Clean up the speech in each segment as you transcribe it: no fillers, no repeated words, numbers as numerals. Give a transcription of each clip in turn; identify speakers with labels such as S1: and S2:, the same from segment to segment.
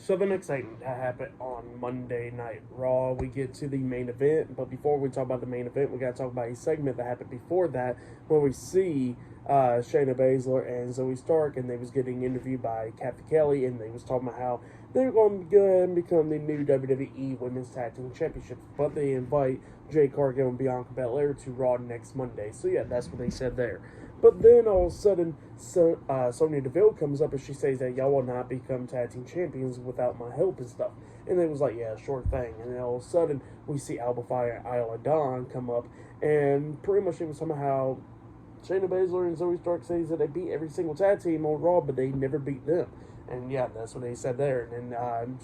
S1: So the next thing that happened on Monday Night Raw, we get to the main event. But before we talk about the main event, we got to talk about a segment that happened before that, where we see Shayna Baszler and Zoe Stark, and they was getting interviewed by Kathy Kelly, and they was talking about how they're going to go ahead and become the new WWE Women's Tag Team Championships. But they invite Jade Cargill and Bianca Belair to Raw next Monday. So yeah, that's what they said there. But then all of a sudden, Sonya Deville comes up and she says that y'all will not become tag team champions without my help and stuff. And they was like, yeah, sure thing. And then all of a sudden, we see Alba Fire and Isla Dawn come up, and pretty much it was somehow Shayna Baszler and Zoe Stark says that they beat every single tag team on Raw, but they never beat them. And yeah, that's what they said there. And then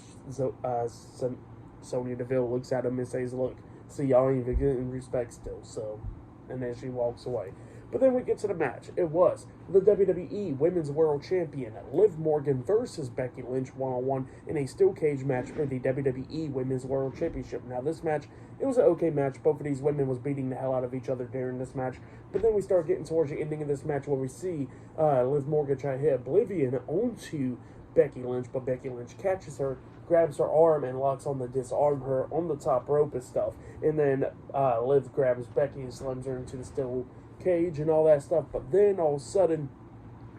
S1: Sonya Deville looks at him and says, look, see, y'all ain't even getting respect still. So, and then she walks away. But then we get to the match. It was the WWE Women's World Champion Liv Morgan versus Becky Lynch one-on-one in a steel cage match for the WWE Women's World Championship. Now this match, it was an okay match. Both of these women was beating the hell out of each other during this match. But then we start getting towards the ending of this match where we see Liv Morgan try to hit Oblivion onto Becky Lynch, but Becky Lynch catches her, grabs her arm, and locks on to disarm her on the top rope and stuff. And then Liv grabs Becky and slams her into the steel cage and all that stuff. But then all of a sudden,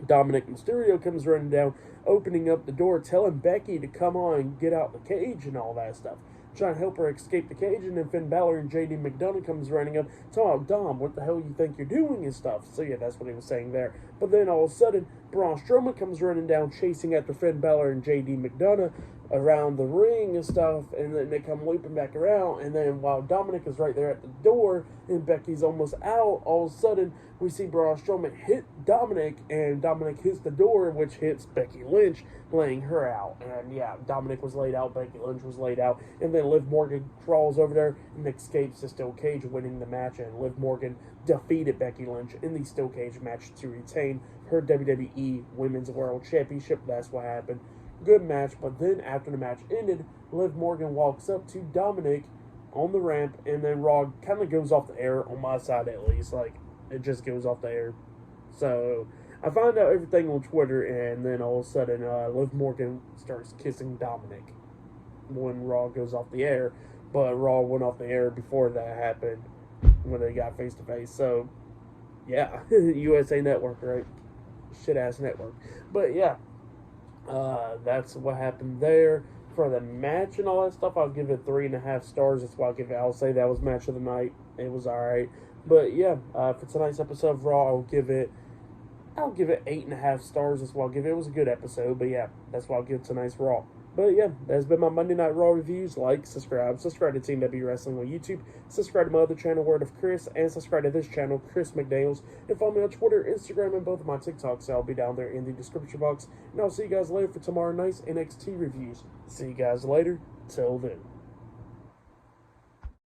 S1: Dominic Mysterio comes running down, opening up the door, telling Becky to come on and get out the cage and all that stuff, trying to help her escape the cage. And then Finn Balor and JD McDonough comes running up, talking, Dom, what the hell you think you're doing and stuff. So yeah, that's what he was saying there. But then all of a sudden, Braun Strowman comes running down, chasing after Finn Balor and JD McDonough around the ring and stuff, and then they come looping back around. And then while Dominic is right there at the door and Becky's almost out, all of a sudden we see Braun Strowman hit Dominic, and Dominic hits the door, which hits Becky Lynch, laying her out. And yeah, Dominic was laid out, Becky Lynch was laid out, and then Liv Morgan crawls over there and escapes the steel cage, winning the match. And Liv Morgan defeated Becky Lynch in the steel cage match to retain her WWE Women's World Championship. That's what happened. Good match. But then after the match ended, Liv Morgan walks up to Dominic on the ramp, and then Raw kind of goes off the air, on my side at least. Like, it just goes off the air. So I find out everything on Twitter, and then all of a sudden Liv Morgan starts kissing Dominic when Raw goes off the air. But Raw went off the air before that happened, when they got face to face. So yeah, USA Network, right? Shit ass network. But yeah, that's what happened there. For the match and all that stuff, I'll give it 3.5 stars. That's why I'll say that was match of the night. It was alright. But yeah, for tonight's episode of Raw, I'll give it 8.5 stars. That's why I'll give it. It was a good episode. But yeah, that's why I'll give tonight's Raw. But yeah, that's been my Monday Night Raw reviews. Like, subscribe to Team W Wrestling on YouTube. Subscribe to my other channel, Word of Chris, and subscribe to this channel, Chris McDaniels. And follow me on Twitter, Instagram, and both of my TikToks. I'll be down there in the description box. And I'll see you guys later for tomorrow night's NXT reviews. See you guys later. Till then.